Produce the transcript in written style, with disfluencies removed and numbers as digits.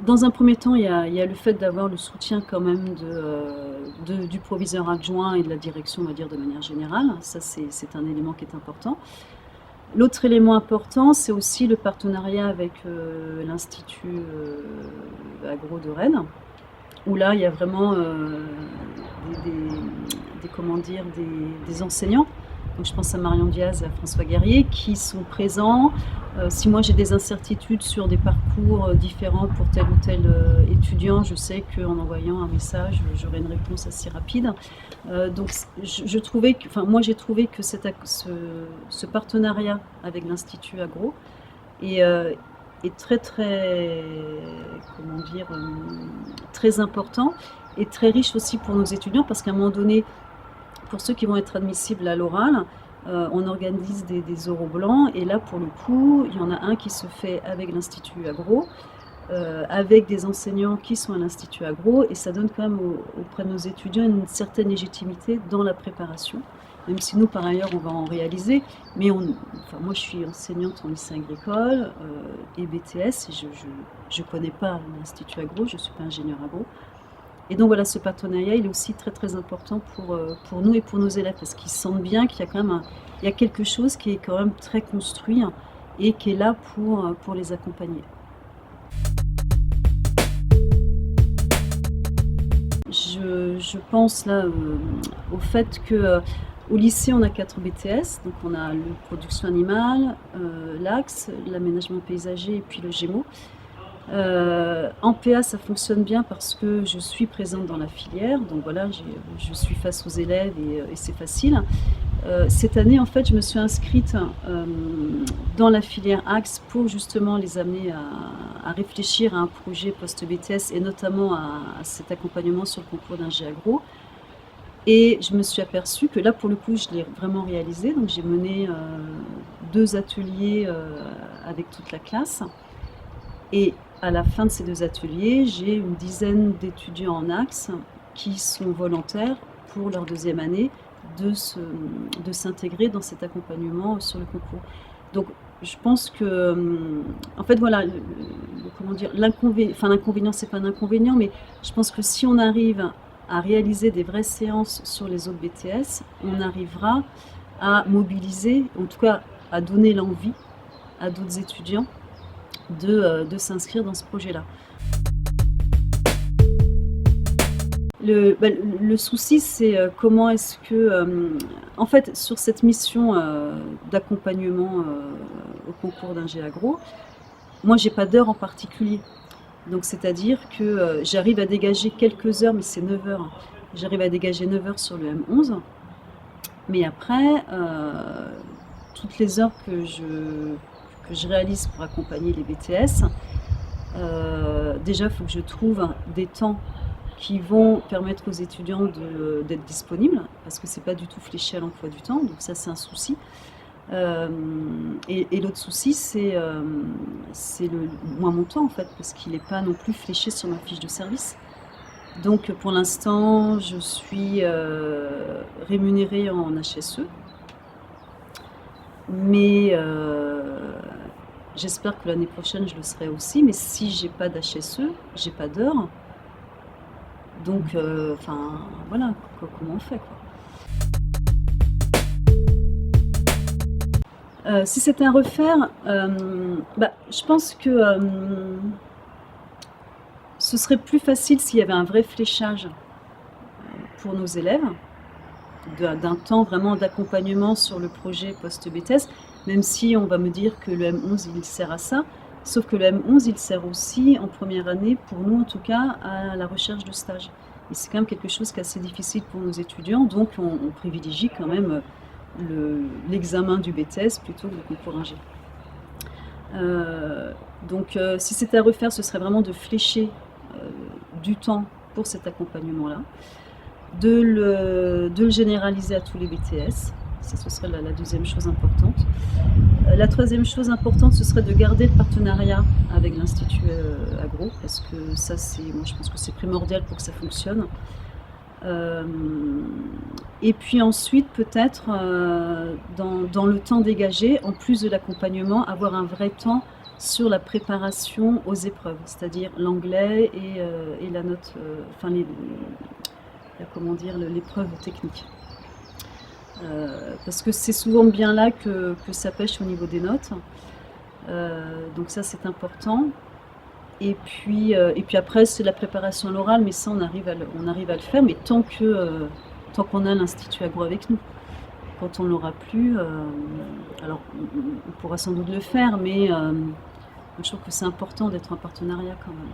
Dans un premier temps, il y a le fait d'avoir le soutien quand même du proviseur adjoint et de la direction, on va dire, de manière générale. Ça, c'est un élément qui est important. L'autre élément important, c'est aussi le partenariat avec l'Institut Agro de Rennes, où là, il y a vraiment comment dire, des enseignants. Donc, je pense à Marion Diaz et à François Guerrier qui sont présents. Si moi j'ai des incertitudes sur des parcours différents pour tel ou tel étudiant, je sais qu'en envoyant un message, j'aurai une réponse assez rapide. Donc moi j'ai trouvé que ce partenariat avec l'Institut Agro est très très, comment dire, très important et très riche aussi pour nos étudiants, parce qu'à un moment donné, pour ceux qui vont être admissibles à l'oral, on organise des oraux blancs, et là pour le coup il y en a un qui se fait avec l'Institut Agro, avec des enseignants qui sont à l'Institut Agro, et ça donne quand même auprès de nos étudiants une certaine légitimité dans la préparation, même si nous par ailleurs on va en réaliser, mais moi je suis enseignante en lycée agricole et BTS, et je connais pas l'Institut Agro, je suis pas ingénieur agro. Et donc voilà, ce partenariat, il est aussi très très important pour nous et pour nos élèves, parce qu'ils sentent bien qu'il y a quand même il y a quelque chose qui est quand même très construit et qui est là pour les accompagner. Je pense là au fait que au lycée on a 4 BTS, donc on a la production animale, l'AXE, l'aménagement paysager et puis le Gémeaux. En PA, ça fonctionne bien parce que je suis présente dans la filière, donc voilà, je suis face aux élèves et c'est facile. Cette année, en fait, je me suis inscrite dans la filière AXE pour justement les amener à réfléchir à un projet post-BTS, et notamment à cet accompagnement sur le concours d'ingé agro. Et je me suis aperçue que là, pour le coup, je l'ai vraiment réalisé. Donc j'ai mené 2 ateliers avec toute la classe. Et à la fin de ces 2 ateliers, j'ai une dizaine d'étudiants en AXE qui sont volontaires pour leur 2e année de s'intégrer dans cet accompagnement sur le concours. Donc je pense que, en fait voilà, comment dire, l'inconvénient, c'est pas un inconvénient, mais je pense que si on arrive à réaliser des vraies séances sur les autres BTS, on arrivera à mobiliser, en tout cas à donner l'envie à d'autres étudiants de s'inscrire dans ce projet-là. Le souci, c'est comment est-ce que, en fait, sur cette mission d'accompagnement au concours d'ingé agro, moi, j'ai pas d'heure en particulier. Donc, c'est-à-dire que j'arrive à dégager quelques heures, mais c'est 9 heures. J'arrive à dégager 9 heures sur le M11. Mais après, toutes les heures que je réalise pour accompagner les BTS, déjà, il faut que je trouve des temps qui vont permettre aux étudiants d'être disponibles, parce que c'est pas du tout fléché à l'emploi du temps, donc ça c'est un souci. Et l'autre souci, c'est mon temps en fait, parce qu'il n'est pas non plus fléché sur ma fiche de service. Donc pour l'instant, je suis rémunérée en HSE, mais j'espère que l'année prochaine je le serai aussi. Mais si j'ai pas d'HSE, j'ai pas d'heure. Donc, voilà, comment on fait, quoi. Si c'était à refaire, je pense que ce serait plus facile s'il y avait un vrai fléchage pour nos élèves, d'un temps vraiment d'accompagnement sur le projet post-BTS, même si on va me dire que le M11 il sert à ça. Sauf que le M11, il sert aussi en première année, pour nous en tout cas, à la recherche de stage. Et c'est quand même quelque chose qui est assez difficile pour nos étudiants, donc on privilégie quand même l'examen du BTS plutôt que le concours ingé. Donc si c'était à refaire, ce serait vraiment de flécher du temps pour cet accompagnement-là, de le généraliser à tous les BTS. Ça, ce serait la 2e chose importante. La 3e chose importante, ce serait de garder le partenariat avec l'Institut Agro, parce que ça, moi, je pense que c'est primordial pour que ça fonctionne. Euh, et puis ensuite, peut-être, dans le temps dégagé, en plus de l'accompagnement, avoir un vrai temps sur la préparation aux épreuves, c'est-à-dire l'anglais et la note, enfin comment dire, l'épreuve technique. Parce que c'est souvent bien là que ça pêche au niveau des notes. Donc ça, c'est important. Et puis après, c'est la préparation à l'oral, mais ça, on arrive à le faire, mais tant qu'on a l'Institut Agro avec nous. Quand on l'aura plus, alors on pourra sans doute le faire, mais je trouve que c'est important d'être en partenariat quand même.